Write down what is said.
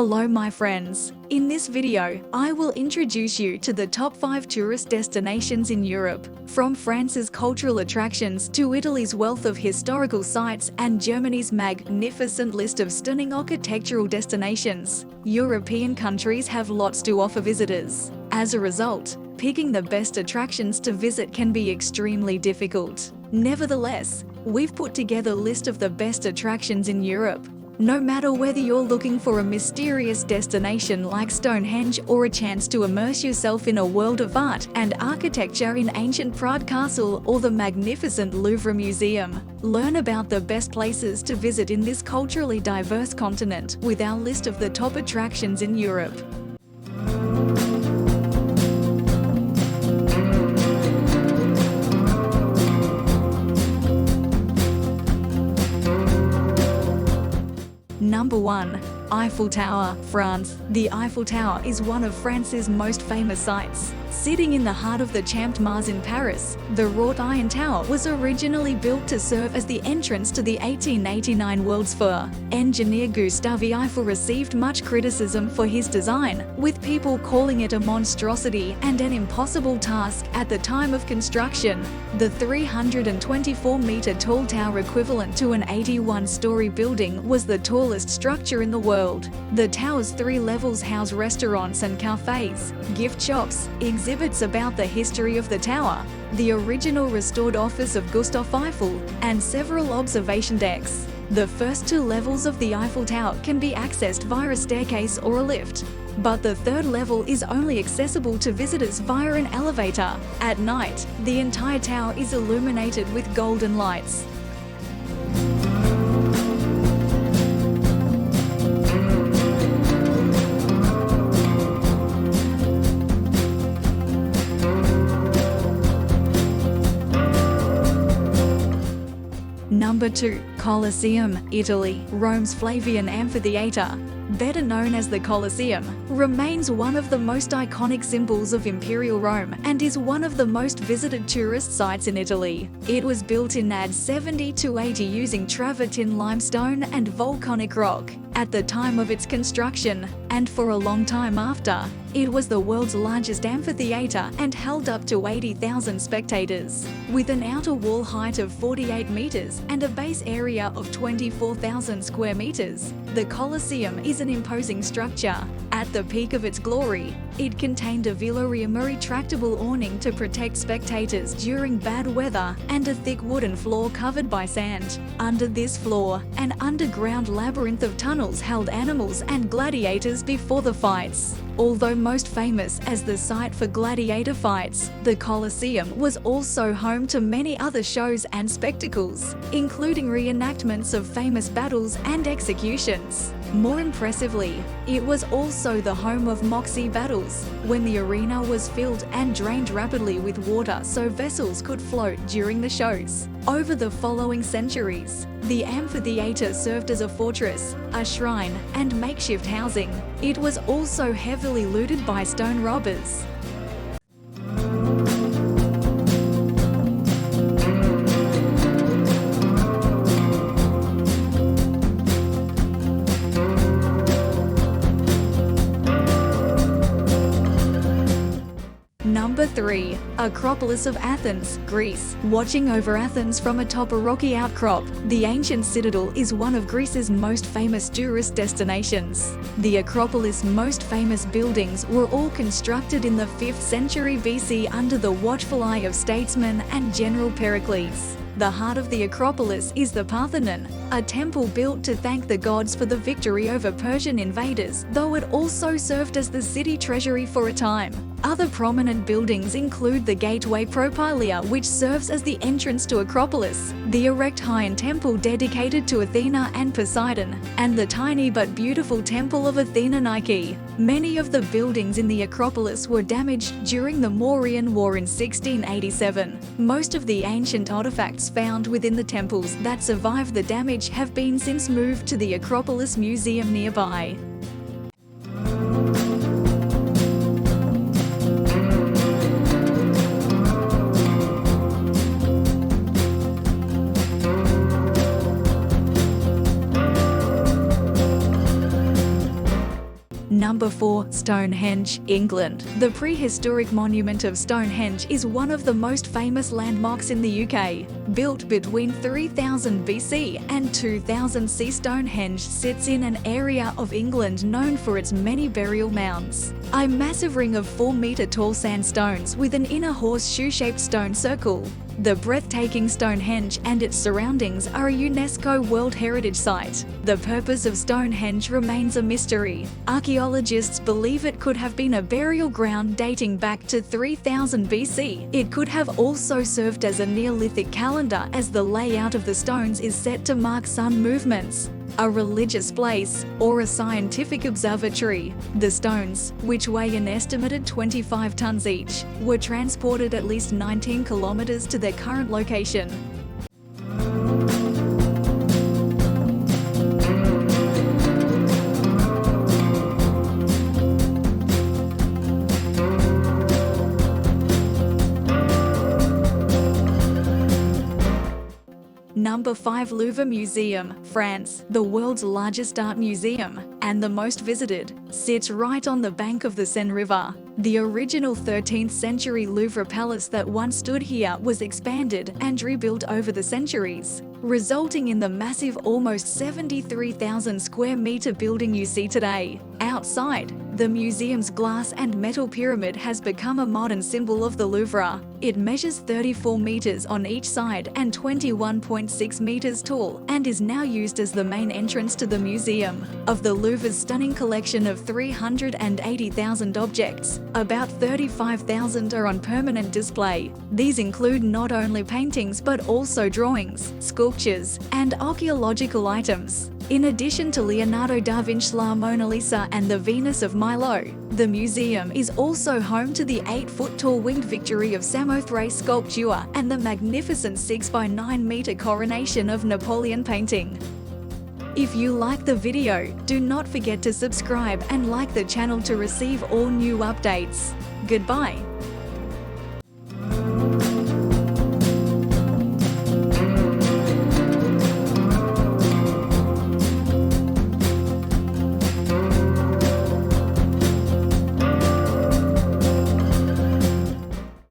Hello my friends. In this video, I will introduce you to the top 5 tourist destinations in Europe. From France's cultural attractions to Italy's wealth of historical sites and Germany's magnificent list of stunning architectural destinations, European countries have lots to offer visitors. As a result, picking the best attractions to visit can be extremely difficult. Nevertheless, we've put together a list of the best attractions in Europe. No matter whether you're looking for a mysterious destination like Stonehenge or a chance to immerse yourself in a world of art and architecture in ancient Prague Castle or the magnificent Louvre Museum, learn about the best places to visit in this culturally diverse continent with our list of the top attractions in Europe. Number 1. Eiffel Tower, France. The Eiffel Tower is one of France's most famous sites. Sitting in the heart of the Champ de Mars in Paris, the wrought iron tower was originally built to serve as the entrance to the 1889 World's Fair. Engineer Gustave Eiffel received much criticism for his design, with people calling it a monstrosity and an impossible task at the time of construction. The 324-meter tall tower, equivalent to an 81-story building, was the tallest structure in the world. The tower's 3 levels house restaurants and cafes, gift shops, exhibits about the history of the tower, the original restored office of Gustave Eiffel, and several observation decks. The first 2 levels of the Eiffel Tower can be accessed via a staircase or a lift, but the 3rd level is only accessible to visitors via an elevator. At night, the entire tower is illuminated with golden lights. Number 2. Colosseum, Italy. Rome's Flavian Amphitheatre, better known as the Colosseum, remains one of the most iconic symbols of Imperial Rome and is one of the most visited tourist sites in Italy. It was built in AD 70 to 80 using travertine limestone and volcanic rock. At the time of its construction, and for a long time after, it was the world's largest amphitheatre and held up to 80,000 spectators. With an outer wall height of 48 meters and a base area of 24,000 square meters, the Colosseum is an imposing structure. At the peak of its glory, it contained a Villa-Roma retractable awning to protect spectators during bad weather and a thick wooden floor covered by sand. Under this floor, an underground labyrinth of tunnels held animals and gladiators before the fights. Although most famous as the site for gladiator fights, the Colosseum was also home to many other shows and spectacles, including reenactments of famous battles and executions. More impressively, it was also the home of moxie battles, when the arena was filled and drained rapidly with water so vessels could float during the shows. Over the following centuries, the amphitheatre served as a fortress, a shrine, and makeshift housing. It was also heavily looted by stone robbers. Number 3. Acropolis of Athens, Greece. Watching over Athens from atop a rocky outcrop, the ancient citadel is one of Greece's most famous tourist destinations. The Acropolis' most famous buildings were all constructed in the 5th century BC under the watchful eye of statesman and General Pericles. The heart of the Acropolis is the Parthenon, a temple built to thank the gods for the victory over Persian invaders, though it also served as the city treasury for a time. Other prominent buildings include the Gateway Propylaea, which serves as the entrance to Acropolis, the Erechtheion Temple dedicated to Athena and Poseidon, and the tiny but beautiful Temple of Athena Nike. Many of the buildings in the Acropolis were damaged during the Mauryan War in 1687. Most of the ancient artifacts found within the temples that survived the damage have been since moved to the Acropolis Museum nearby. Number 4. Stonehenge, England. The prehistoric monument of Stonehenge is one of the most famous landmarks in the UK. Built between 3000 BC and 2000 CE, Stonehenge sits in an area of England known for its many burial mounds. A massive ring of 4-metre-tall sandstones with an inner horseshoe-shaped stone circle. The breathtaking Stonehenge and its surroundings are a UNESCO World Heritage Site. The purpose of Stonehenge remains a mystery. Archaeologists believe it could have been a burial ground dating back to 3000 BC. It could have also served as a Neolithic calendar, as the layout of the stones is set to mark sun movements, a religious place, or a scientific observatory. The stones, which weigh an estimated 25 tons each, were transported at least 19 kilometers to their current location. Number 5. Louvre Museum, France. The world's largest art museum, and the most visited, sits right on the bank of the Seine River. The original 13th century Louvre Palace that once stood here was expanded and rebuilt over the centuries, resulting in the massive almost 73,000 square meter building you see today. Outside, the museum's glass and metal pyramid has become a modern symbol of the Louvre. It measures 34 meters on each side and 21.6 meters tall, and is now used as the main entrance to the museum. Of the Louvre's stunning collection of 380,000 objects, about 35,000 are on permanent display. These include not only paintings but also drawings, sculptures, and archaeological items. In addition to Leonardo da Vinci's La Mona Lisa and the Venus of Milo, the museum is also home to the 8-foot-tall winged victory of Samothrace sculpture and the magnificent 6-by-9-meter coronation of Napoleon painting. If you like the video, do not forget to subscribe and like the channel to receive all new updates. Goodbye.